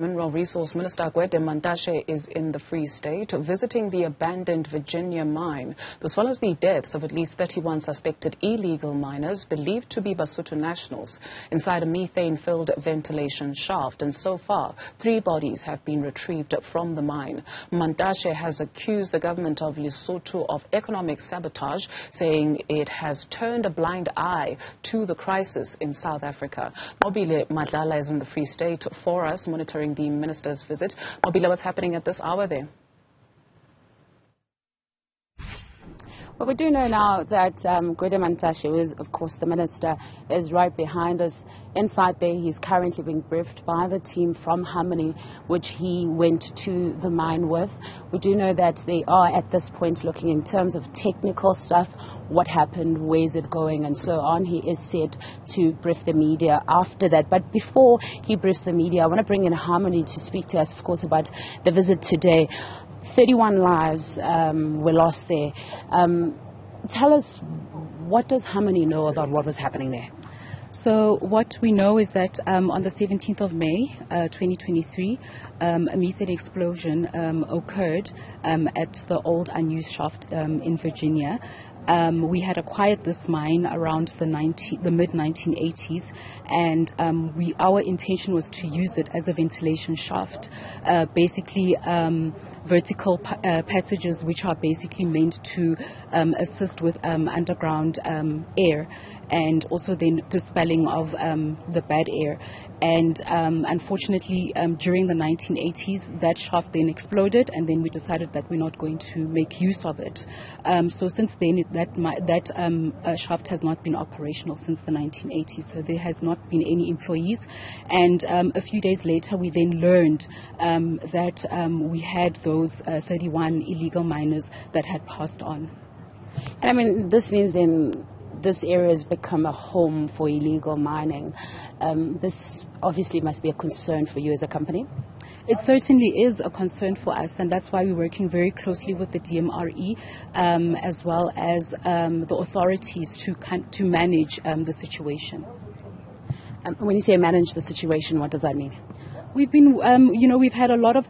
Mineral Resource Minister Gwede Mantashe is in the Free State visiting the abandoned Virginia mine. This follows the deaths of at least 31 suspected illegal miners believed to be Basotho nationals inside a methane-filled ventilation shaft. And so far, 3 bodies have been retrieved from the mine. Mantashe has accused the government of Lesotho of economic sabotage, saying it has turned a blind eye to the crisis in South Africa. Nqobile Madlala is in the Free State for us, monitoring the minister's visit. Nqobile, what's happening at this hour there? Well, we do know now that Gwede Mantashe, who is, of course, the minister, is right behind us. Inside there, he's currently being briefed by the team from Harmony, which he went to the mine with. We do know that they are, at this point, looking in terms of technical stuff, what happened, where is it going, and so on. He is said to brief the media after that. But before he briefs the media, I want to bring in Harmony to speak to us, of course, about the visit today. 31 lives were lost there. Tell us, what does Harmony know about what was happening there? So what we know is that on the 17th of May, 2023, a methane explosion occurred at the old unused shaft in Virginia. We had acquired this mine around the mid-1980s, and our intention was to use it as a ventilation shaft, basically vertical passages which are basically meant to assist with underground air, and also then dispelling of the bad air. And unfortunately, during the 1980s, that shaft then exploded, and then we decided that we're not going to make use of it. So since then, that shaft has not been operational since the 1980s, so there has not been any employees. And a few days later, we then learned that we had those 31 illegal miners that had passed on. And I mean, this means then this area has become a home for illegal mining. This obviously must be a concern for you as a company. It certainly is a concern for us, and that's why we're working very closely with the DMRE as well as the authorities to manage the situation. When you say manage the situation, what does that mean? We've been, we've had a lot of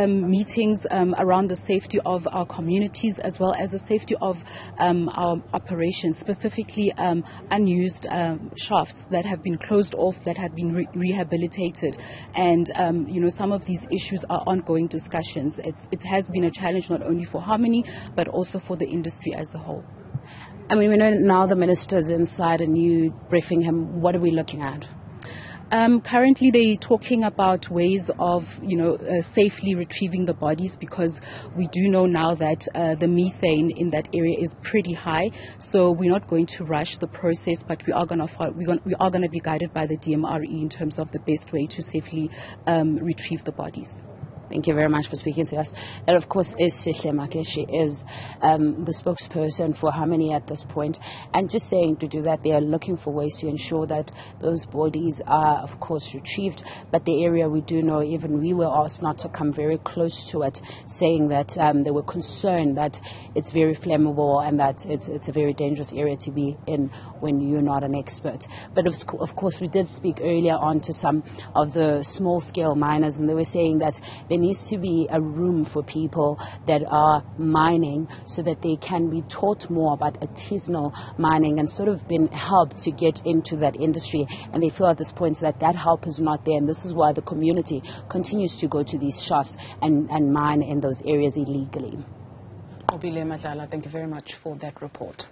meetings around the safety of our communities as well as the safety of our operations, specifically unused shafts that have been closed off, that have been rehabilitated. And, some of these issues are ongoing discussions. It has been a challenge not only for Harmony, but also for the industry as a whole. I mean, we know now the minister's inside and you briefing him. What are we looking at? Currently, they're talking about ways of, safely retrieving the bodies, because we do know now that the methane in that area is pretty high. So we're not going to rush the process, but we are going to be guided by the DMRE in terms of the best way to safely retrieve the bodies. Thank you very much for speaking to us. That, of course, is Sihle Make. She is the spokesperson for Harmony at this point. And just saying to do that, they are looking for ways to ensure that those bodies are, of course, retrieved. But the area, we do know, even we were asked not to come very close to it, saying that they were concerned that it's very flammable and that it's a very dangerous area to be in when you're not an expert. But, of course, we did speak earlier on to some of the small-scale miners, and they were saying that there needs to be a room for people that are mining so that they can be taught more about artisanal mining and sort of been helped to get into that industry. And they feel at this point that help is not there, and this is why the community continues to go to these shafts and mine in those areas illegally. Nqobile Madlala, thank you very much for that report.